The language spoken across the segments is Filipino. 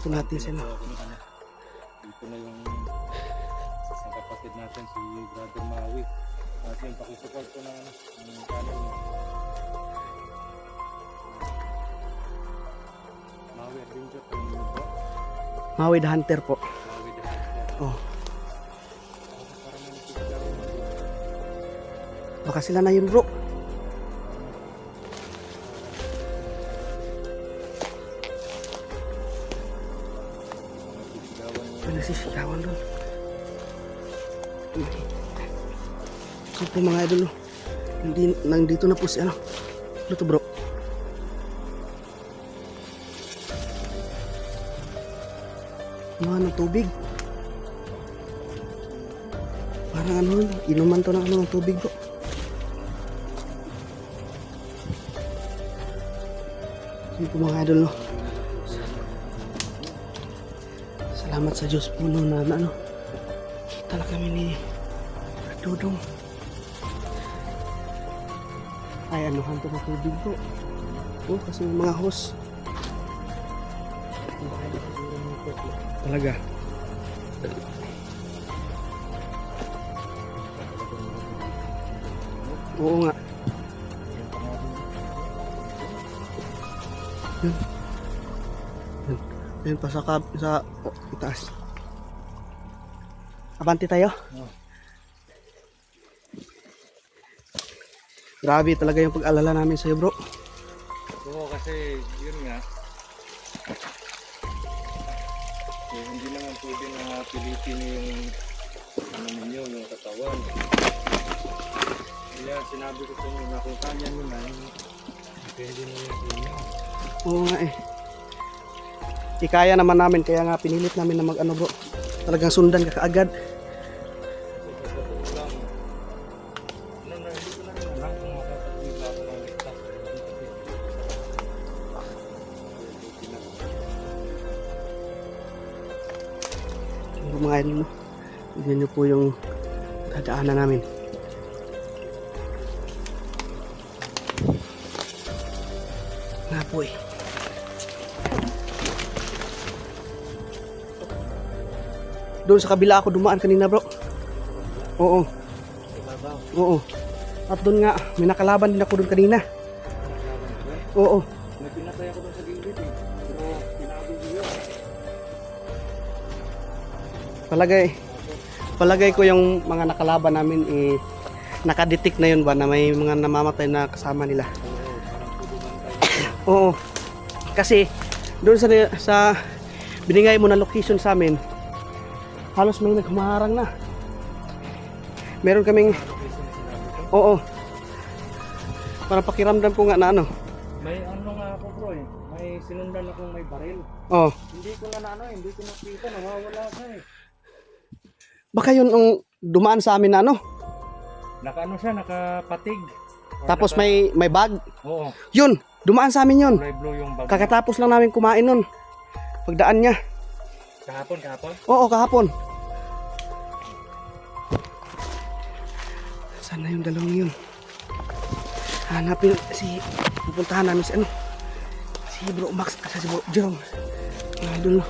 Dito natin sila. Dito na yung kapatid natin si Brother Maui. At yung pakisupport ko ng channel niya. Maui Adventure po yung bro. Maui the Hunter po. Maui the Hunter. Oh. Para may nagsisigaro. Baka sila na yun bro. Nagsisigawan doon. So po mga idol, nandito na po si ano. Ano to bro? Ano tubig? Parang ano, inuman to ng ano ng tubig bro. So po mga idol no. Salamat sa Diyos po no, na ano, kita na kami ni Dudong. Ay anuhan to na tubig po. Oh, kasi yung mga hose. Talaga. Oo nga. Yun. Yun. Yun pa sa itaas. Abante tayo. Oh. Grabe talaga yung pag-alala namin sa'yo bro. Oo, kasi yun nga. Hindi naman pwede na pilitin yung ano ninyo, yung katawan. Kaya sinabi ko sa inyo na kung kanya nyo na, depende na yung sa inyo. Oo nga eh. Ikaya naman namin kaya nga pinilit namin na mag-ano bro. Talagang sundan ka kaagad. Mga idol no. Tignan nyo po yung dadaanan namin. Nga po eh. Doon sa kabila ako dumaan kanina bro. Oo. Oo. At doon nga, may nakalaban din ako doon kanina. Oo. May pinatay ako doon sa gilid eh. Pero pinago ko yun. Palagay ko yung mga nakalaban namin eh, nakadetect na yun ba na may mga namamatay na kasama nila. Oo. Kasi doon sa binigay mo na location sa amin, halos may naghumaharang na. Meron kaming oo. Para pakiramdam ko nga na ano. May ano nga ako bro eh. May sinundan akong may baril. Oo. Hindi ko na ano eh. Hindi ko nakita. Nawawala ka eh. Baka yun ang dumaan sa amin na ano. Naka ano siya, nakapatig. Tapos may bag. Oo. Yun, dumaan sa amin yun. Kulay blue yung bag. Kakatapos lang namin kumain nun. Pagdaan niya. Kahapon? Oo, kahapon. Saan na yung dalawang yun? Hanapin pupuntahan namin si ano. Si Bro Max at si Bro Jerome. Mga idol no.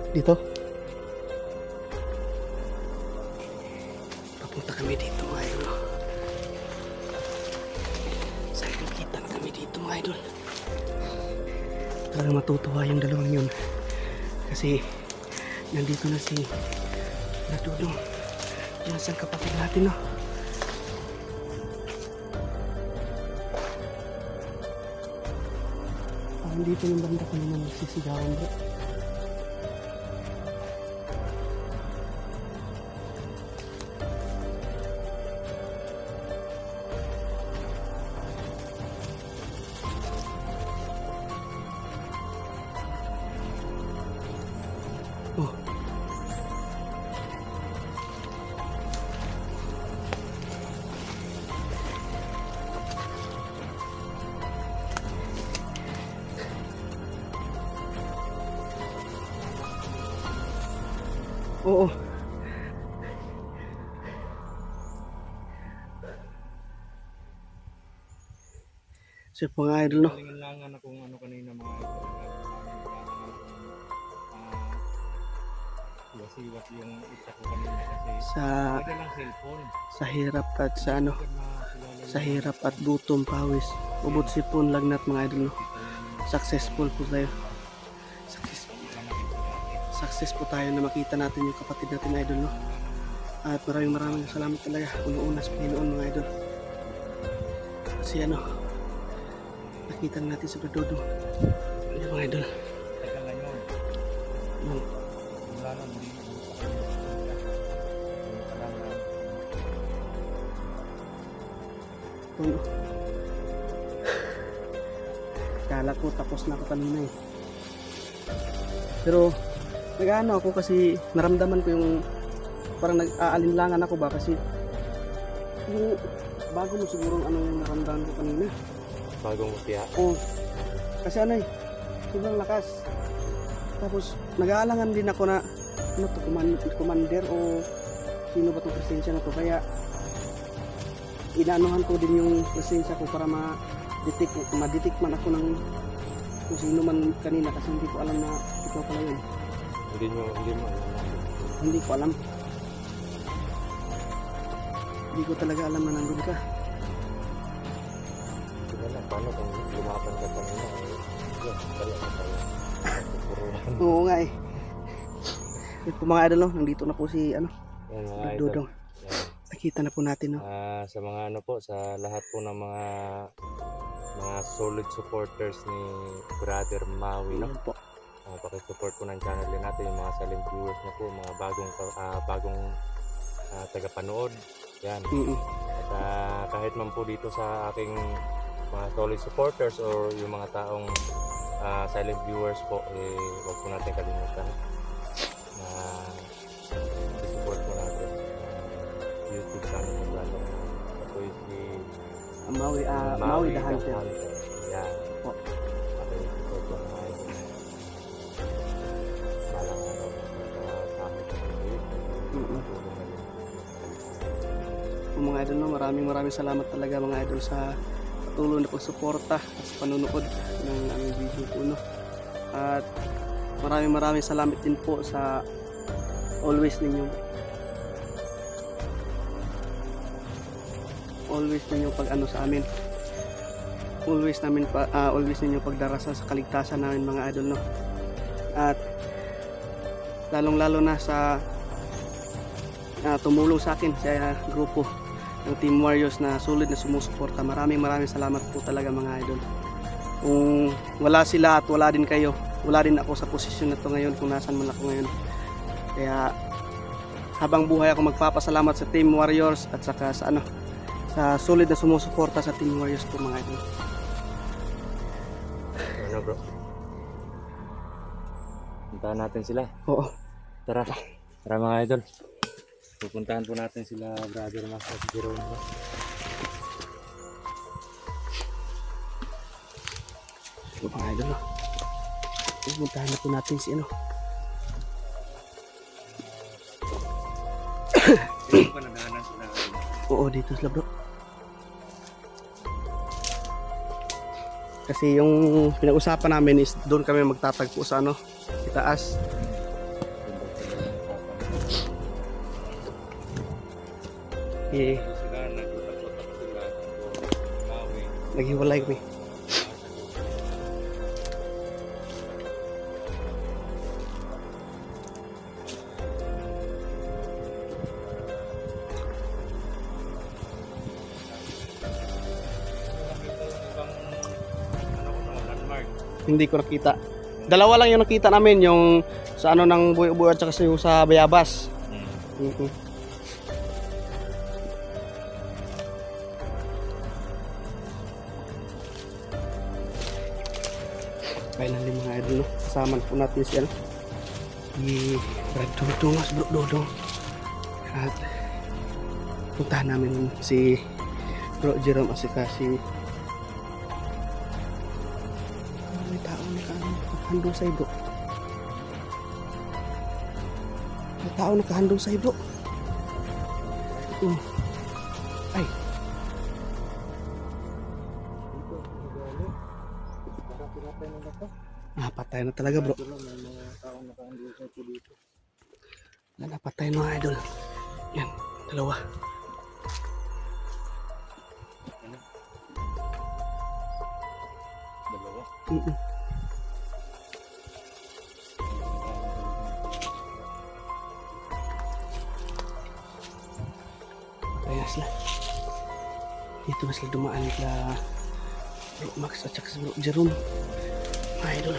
Dito. Papunta kami dito mga idol. Saan kita na kami dito mga idol. Talagang matutuwa yung dalawang yun. Kasi nandito na si Dudong. Yan sa kapatid natin no. Parang dito yung banda ko naman nagsisigawan bro. Oh. Oo. So po mga idol, no? Lingan-langan na kung ano kanina mga idol. Iwas-iwas yung isa ko kanina kasi Sa pwede lang cellphone. sa hirap at sa ano, Makilala sa hirap at gutom, pawis, ubot sipon, lagnat mga idol, no? Successful po tayo. Success po tayo na makita natin yung kapatid natin idol, no? At maraming salamat talaga una-una sa Panginoon mga idol. Kasi ano, nakita na natin sa Bradodo. Ayun mga idol. Teka lang yun. Yung Wala lang, hindi mo puno. Kala ko tapos na ako kanina eh. Pero nag-ano ako kasi naramdaman ko yung parang nag-aalinlangan ako ba kasi yung bago mo siguro ano yung naramdaman ko kanina. bagong tiya. Oo. Kasi ano eh, sobrang lakas. Tapos nag-aalangan din ako na ano to, commander o sino ba itong presensya na to. Kaya inaanuhan ko din yung presensya ko para ma-detect man ako ng kung sino man kanina kasi hindi ko alam na ikaw pala yun. Hindi mo alam. Hindi ko alam. Hindi ko talaga alam na nandun ka. Wala, paano kung lumaban ka kanina? Yun, wala ka pala. Oo nga eh. Ito mga idol, no? Nandito na po si ano, Yan mga idol. Dodong. Yan. Nakita na po natin, no? Sa mga ano po, sa lahat po ng mga solid supporters ni Brother Maui, no? Ayan po. Pakisupport po ng channel din natin, yung mga silent viewers niya po, mga bagong tagapanood. Yan. At kahit man po dito sa aking mga solid supporters or yung mga taong silent viewers po, wag po natin kalimutan na support po natin YouTube channel ng Brother Maui. Ito is si Maui the Hunter. Yan. Po. Pakisupport po ng mga idol. Balang araw sa amin po tulong na rin. Po mga idol, no? Maraming salamat talaga mga idol sa patuloy na pagsuporta at sa panunood ng aming video po, no? At maraming salamat din po sa always ninyong pag ano sa amin, always ninyong pagdarasal sa kaligtasan namin mga idol, no? At lalong-lalo na sa tumulong sa akin sa grupo ng Team Warriors na solid na sumusuporta. Maraming salamat po talaga mga idol. Kung wala sila at wala din kayo, wala din ako sa posisyon na to ngayon kung nasan man ako ngayon. Kaya habang buhay ako magpapasalamat sa Team Warriors at saka sa sa solid na sumusuporta sa Team Warriors po mga idol. Ano bro? Puntahan natin sila. Oo. Tara mga idol. Pupuntahan po natin sila Brother Max at Jerome. So, mga idol, no? Pupuntahan na po natin si ano. Dito pa naghahanan sila. Oo, dito sila bro. Kasi yung pinag-usapan namin is doon kami magtatagpo sa ano, itaas. Sila nagtutak-tutak sila. Maui. Naghiwalay kami. Hindi ko nakita. Dalawa lang yung nakita namin, yung sa ano ng buyo-buyo at saka sa bayabas. Finally mga idol, no? Kasama po natin si ano, si Brad Tungas, Bro Dodong. At puntahan namin si Bro Jerome at saka si may tao nakahandong sa bro. May tao nakahandong sa bro. Ay. Patay na talaga bro. Ito lang, may mga taong nakahandusay po dito. Napatay mga idol. Yan, dalawa. Dalawa. Mm-mm. Patay na sila. Dito na sila dumaan nila Bro Max at saka si Bro Jerome. Mga idol.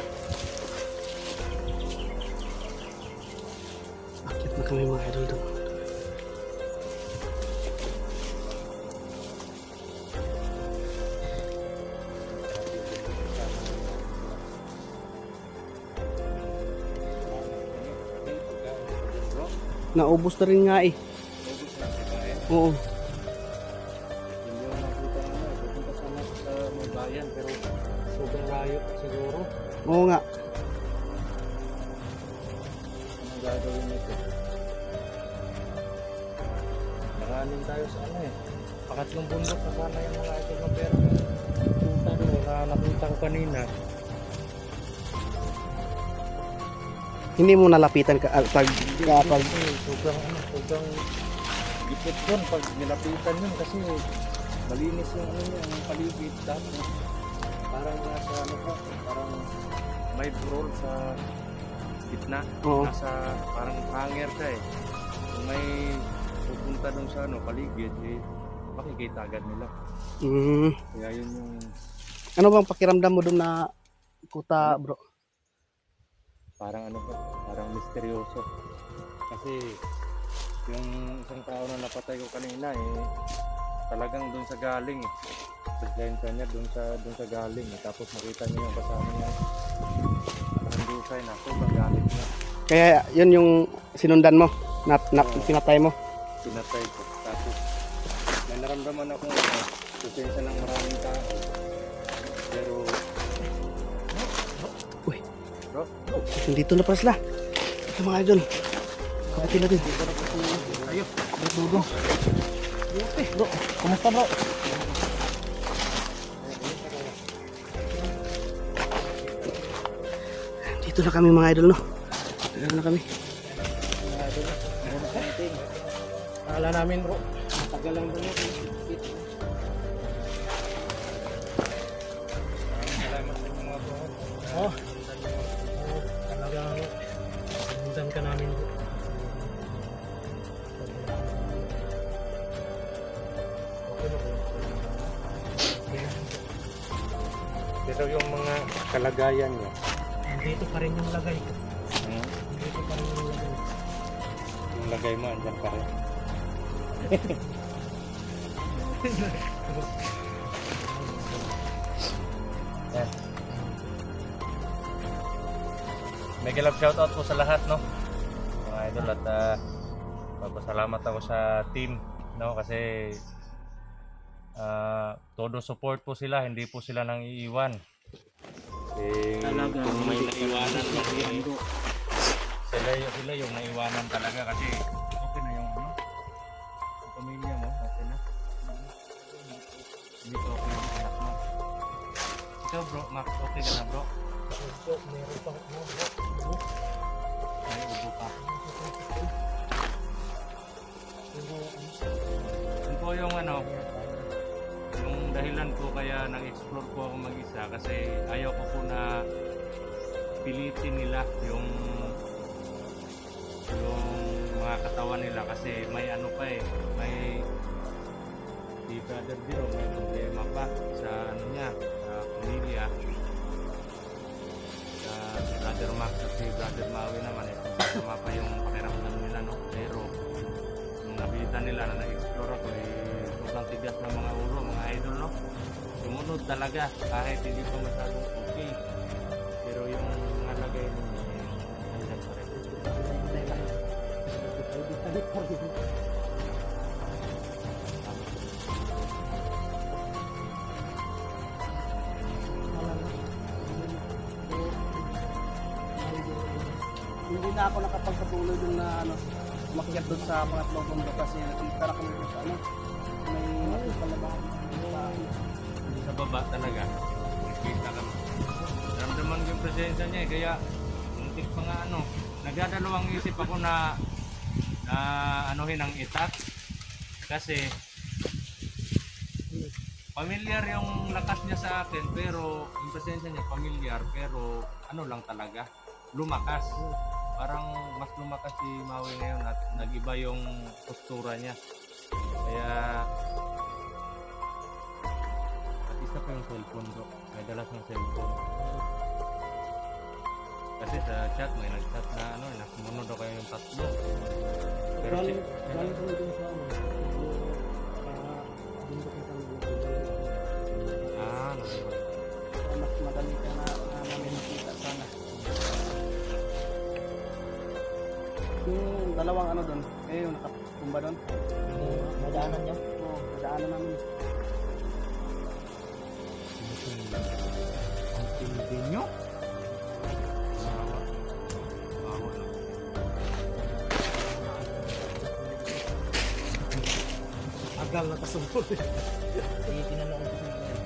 Akit na kami mga idol doon. Naubos na rin nga eh. Oo. Hindi ko nakita na pupunta sana sa may bayan pero sobrang layo siguro. Oo nga. Anong gagawin nito? Maraming tayo sa ano eh. Pangatlong bundok na sana yung mga ito na pera. Punta doon na nakita ko kanina. Hindi mo nalapitan ka pag Sobrang gipit doon pag nilapitan yun kasi malinis yung ano niya, yung paligid tapos parang nasa ano po, parang may brawl sa gitna, Oo. nasa parang hanger ka eh. Kung may pupunta doon sa ano, paligid, eh, makikita agad nila. Kaya yun yung ano bang pakiramdam mo doon na kuta bro? parang ano po, parang misteryoso. Kasi yung isang tao na napatay ko kanina eh talagang doon sa galing eh. Presensya niya doon sa galing eh. Tapos makita niya yung kasama niya. Handusay na sobrang galit niya. Kaya yun yung sinundan mo, pinatay mo. Pinatay ko. Tapos may naramdaman akong presensya ng maraming tao. Pero Uy, bro, dito na pala sila. Ito mga idol. Kapatin natin. ayo. Dudong. Bro, kumusta bro? Dito na kami mga idol no. Dito na kami. Akala namin bro, tagal lang doon. Salamat sa mga bro. Oh, Talagang minsan ka namin bro. Pero yung mga kalagayan niya, Dito pa rin yung lagay ko. Dito pa rin yung lagay. yung lagay mo andyan pa rin. Yan. Mega love shoutout po sa lahat, no? Mga idol, at papasalamat ako sa team, no? Kasi todo support po sila, hindi po sila nang iiwan. Talaga, kung may hindi naiwanan ka kasi ando. sila yung naiwanan talaga kasi okay na yung ano, yung pamilya mo, okay na. Hindi ka okay yung anak mo. Ikaw bro, Max, okay ka na bro? So, meron pang ano, Ay, ubo pa. Yun po yung ano, yung dahilan ko kaya nag-explore ko ako mag-isa kasi ayaw ko po na pilitin nila yung mga katawan nila kasi may ano pa eh, may si Brother Biro may problema pa sa ano niya, sa pamilya. Sa si Brother Max at si Brother Maui naman eh, masama pa yung pakiramdam nila no, pero nung nakita nila na na-explore ako eh, sobrang tigas ng mga ulo, mga idol no, sumunod talaga kahit hindi pa masyadong okay, pero yung mga lagay ninyo nandyan pa rin. Hindi na ako nakapagpatuloy dun na ano, makikat dun sa pangatlong bundok kasi nakita na kami dun sa ano, may palabahan. Sa baba talaga nakita kami, ramdam naman yung presensya niya eh, kaya muntik pa nga ano. Nagdadalawang isip ako na anuhin ang itak kasi familiar yung lakas niya sa akin pero yung presensya niya familiar pero ano lang talaga lumakas. Parang mas lumakas si Maui ngayon at nag-iba yung postura niya. Kaya at isa pa yung cellphone bro. May dalas ng cellphone. Kasi sa chat may nag-chat na ano, nasumunod daw kayo yung tatlo. Pero Galing kami dun sa ano. Bundok na kami dun. Mas madali ka na namin nakita sana. Yung dalawang ano doon, yung nakatumba doon. Nadaanan niyo? Oo, nadaanan namin. ang tindi nyo. Bawa lang. Agal na kasumpol. Sige, tinanong ko sa inyo.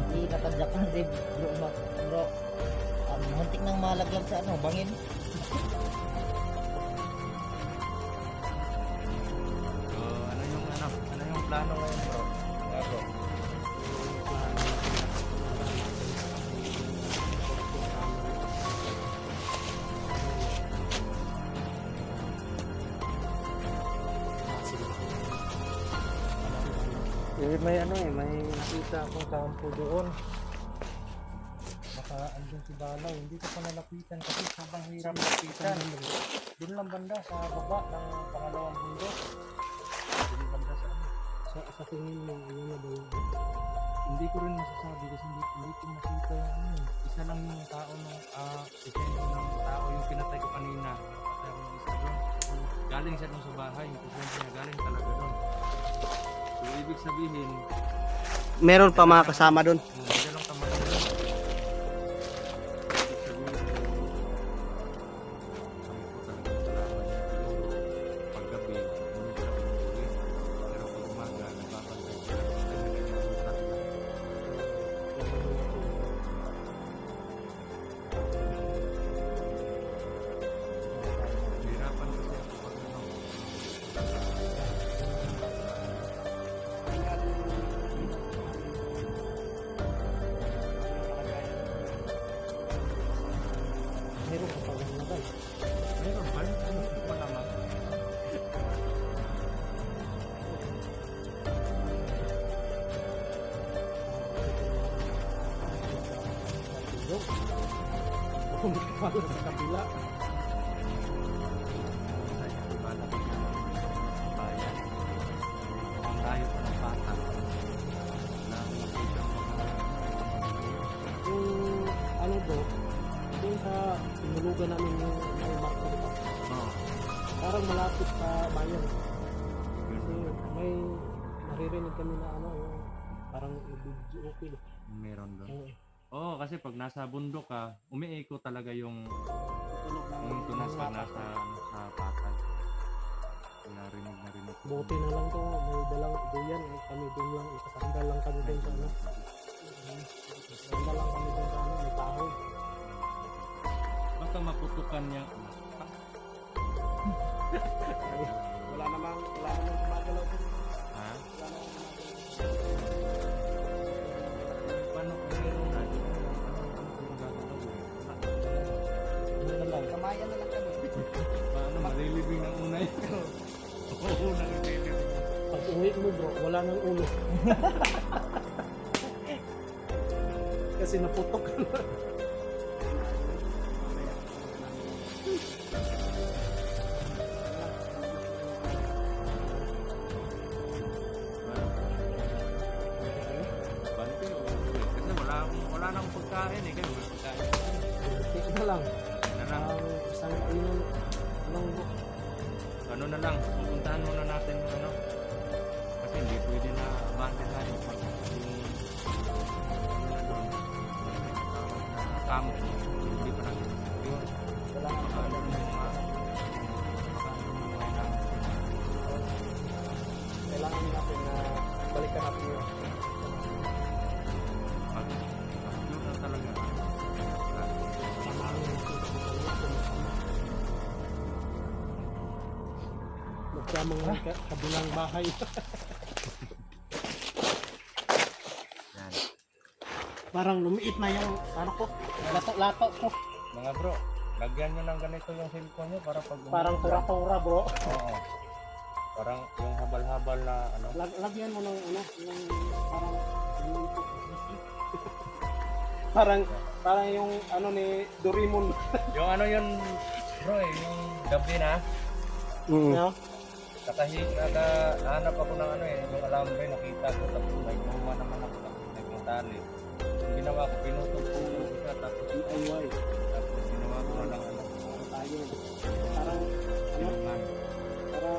Hindi natadyak ng rib, bro. Muntik nang malaglag sa ano, bangin. So, ano yung plano ngayon bro? Bro. May ano may nakita akong kampo doon. Baka andun si Balaw, hindi ko pa nalapitan kasi sobrang hirap lapitan. Doon lang banda sa baba ng pangalawang bundok. Doon banda sa ano. Sa tingin mo, ano na ba yun? Hindi ko rin masasabi kasi hindi ko makita yung ano. Isa lang yung tao isa yung tao yung pinatay ko kanina. Patay ako ng isa doon. Galing siya doon sa bahay. Yung presensya niya galing talaga doon. So ibig sabihin, Meron pa mga kasama doon. may dalawang kamay doon. Ibig sabihin, kami po talaga salamat niya. Siguro paggabi, hindi sila umuwi. Pero pag umaga, nagbabantay sila. Kaya nagkakaroon sila. Hirapan kasi ako pag ano. Meron ka pang nagay. Meron ba? Ano pa naman? Pumunta pala sa kabila. Kaya diba natin na bayan. Ang layo pa ng bata. Na makita mo na Yung ano bro, yung sa tinulugan namin yung may marko diba? Oo. Parang malapit sa bayan. Kasi may naririnig kami na ano, yung parang video okay. Meron doon. Oo. Oo, kasi pag nasa bundok ka, umiiko talaga yung tunog pag nasa sa patag. Kaya rinig na rinig. Buti na lang to, may dalang duyan, kami doon lang, ikasandal lang kami doon sa ano. Ikasandal lang kami doon sa ano, may kahoy. Baka maputukan niya. Wala namang gumagalaw doon. Ha? Wala namang gumagalaw. Paano kung meron na? Ano kung gagalaw? Ano na lang. Kamayan na lang kami. Paano marilibing ng unay? Oo, narilibing. Pag uwi mo bro, wala nang ulo. Kasi naputok. Bante o uwi? Kasi wala nang pagkain eh. Kayo may pagkain. Tik na lang. Na lang. Isang inom lang bro. Ano na lang, pupuntahan muna natin yung ano. Kasi hindi pwede na abante tayo pag yung ano na doon. May tawag na camp. Hindi pa natin secure. Wala nang Baka ano yung mga namin. kailangan natin na balikan natin yun. sa mga kabilang bahay. Yan. Parang lumiit na yung ano ko, lato-lato ko. Mga bro, lagyan nyo ng ganito yung cellphone nyo para pag Parang tura-tura bro. Oo. Parang yung habal-habal na ano. Lagyan mo ng ano, yung parang parang yung ano ni Doraemon. Yung ano yun bro yung gabi na. No? Nakahanap ako ng ano yung alambre, nakita ko tapos may guma naman ako tapos may tali. Yung ginawa ko, pinutol ko yung isa tapos DIY. tapos ginawa ko na lang ano. Tayo. Parang Tinungan. Para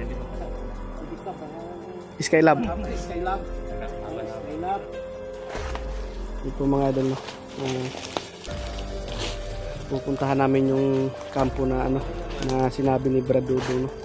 hindi mo kasama. hindi ka ba? Skylab. Skylab. Habal-habal. Skylab. Ito mga idol, no? Pupuntahan namin yung kampo na ano na sinabi ni Brad Dudong, no?